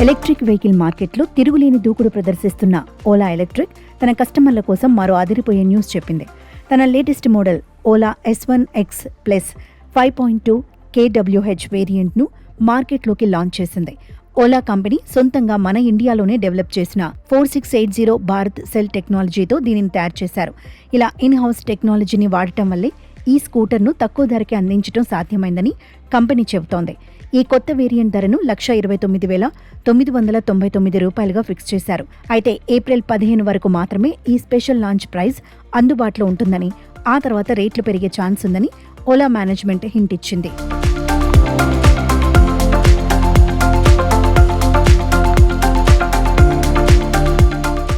Electric vehicle మార్కెట్లో తిరుగులేని దూకుడు ప్రదర్శిస్తున్న ఓలా ఎలక్ట్రిక్ తన కస్టమర్ల కోసం మరో అదిరిపోయే న్యూస్ చెప్పింది. తన latest model Ola S1X plus 5.2 kWh వేరియంట్ను మార్కెట్లోకి లాంచ్ చేసింది. ఓలా కంపెనీ సొంతంగా మన ఇండియాలోనే డెవలప్ చేసిన 4680 భారత్ సెల్ టెక్నాలజీతో దీనిని తయారు చేశారు. ఇలా ఇన్ హౌస్ టెక్నాలజీని వాడటం వల్లే ఈ స్కూటర్ను తక్కువ ధరకే అందించడం సాధ్యమైందని కంపెనీ చెబుతోంది. ఈ కొత్త వేరియంట్ ధరను 1,29,999 రూపాయలుగా ఫిక్స్ చేశారు. అయితే ఏప్రిల్ 15 వరకు మాత్రమే ఈ స్పెషల్ లాంచ్ ప్రైస్ అందుబాటులో ఉంటుందని, ఆ తర్వాత రేట్లు పెరిగే ఛాన్స్ ఉందని ఓలా మేనేజ్మెంట్ హింట్ ఇచ్చింది.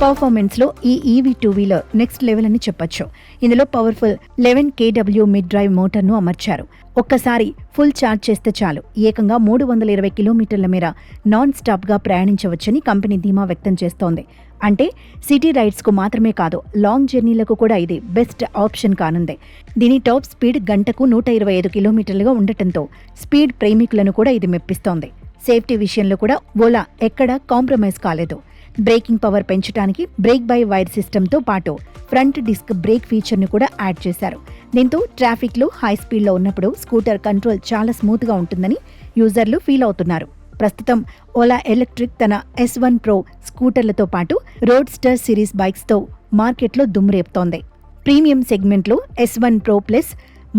పర్ఫార్మెన్స్లో ఈ ఈవీ 2 వీలర్ నెక్స్ట్ లెవెల్ అని చెప్పొచ్చు. ఇందులో పవర్ఫుల్ 11 kW మిడ్ డ్రైవ్ మోటార్ను అమర్చారు. ఒక్కసారి ఫుల్ ఛార్జ్ చేస్తే చాలు ఏకంగా 320 కిలోమీటర్ల మేర నాన్ స్టాప్గా ప్రయాణించవచ్చని కంపెనీ ధీమా వ్యక్తం చేస్తోంది. అంటే సిటీ రైడ్స్కు మాత్రమే కాదు, లాంగ్ జర్నీలకు కూడా ఇది బెస్ట్ ఆప్షన్ కానుంది. దీని టాప్ స్పీడ్ గంటకు 125 కిలోమీటర్లుగా ఉండటంతో స్పీడ్ ప్రేమికులను కూడా ఇది మెప్పిస్తోంది. సేఫ్టీ విషయంలో కూడా ఓలా ఎక్కడా కాంప్రమైజ్ కాలేదు. బ్రేకింగ్ పవర్ పెంచడానికి బ్రేక్ బై వైర్ సిస్టమ్తో పాటు ఫ్రంట్ డిస్క్ బ్రేక్ ఫీచర్ను కూడా యాడ్ చేశారు. దీంతో ట్రాఫిక్లో హై స్పీడ్లో ఉన్నప్పుడు స్కూటర్ కంట్రోల్ చాలా స్మూత్గా ఉంటుందని యూజర్లు ఫీల్ అవుతున్నారు. ప్రస్తుతం ఓలా ఎలక్ట్రిక్ తన S1 Pro స్కూటర్లతో పాటు రోడ్ స్టర్ సిరీస్ బైక్స్తో మార్కెట్లో దుమ్మురేపుతోంది. ప్రీమియం సెగ్మెంట్లో S1 Pro plus,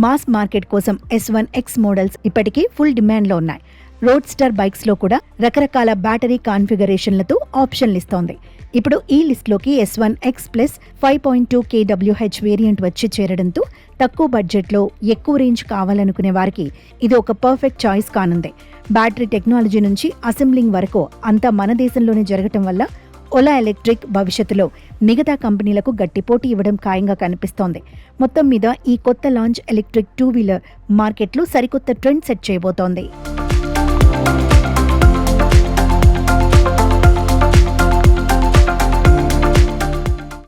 mass market కోసం S1X మోడల్స్ ఇప్పటికీ ఫుల్ డిమాండ్లో ఉన్నాయి. రోడ్ స్టర్ బైక్స్లో కూడా రకరకాల బ్యాటరీ కాన్ఫిగరేషన్లతో ఆప్షన్లు ఇస్తోంది. ఇప్పుడు ఈ లిస్ట్లోకి S1X ప్లస్ 5.2 kWh వేరియంట్ వచ్చి చేరడంతో తక్కువ బడ్జెట్లో ఎక్కువ రేంజ్ కావాలనుకునే వారికి ఇది ఒక పర్ఫెక్ట్ చాయిస్ కానుంది. బ్యాటరీ టెక్నాలజీ నుంచి అసెంబ్లింగ్ వరకు అంతా మన దేశంలోనే జరగటం వల్ల ఓలా ఎలక్ట్రిక్ భవిష్యత్తులో మిగతా కంపెనీలకు గట్టి పోటీ ఇవ్వడం ఖాయంగా కనిపిస్తోంది. మొత్తం మీద ఈ కొత్త లాంచ్ ఎలక్ట్రిక్ 2 వీలర్ మార్కెట్లో సరికొత్త ట్రెండ్ సెట్ చేయబోతోంది.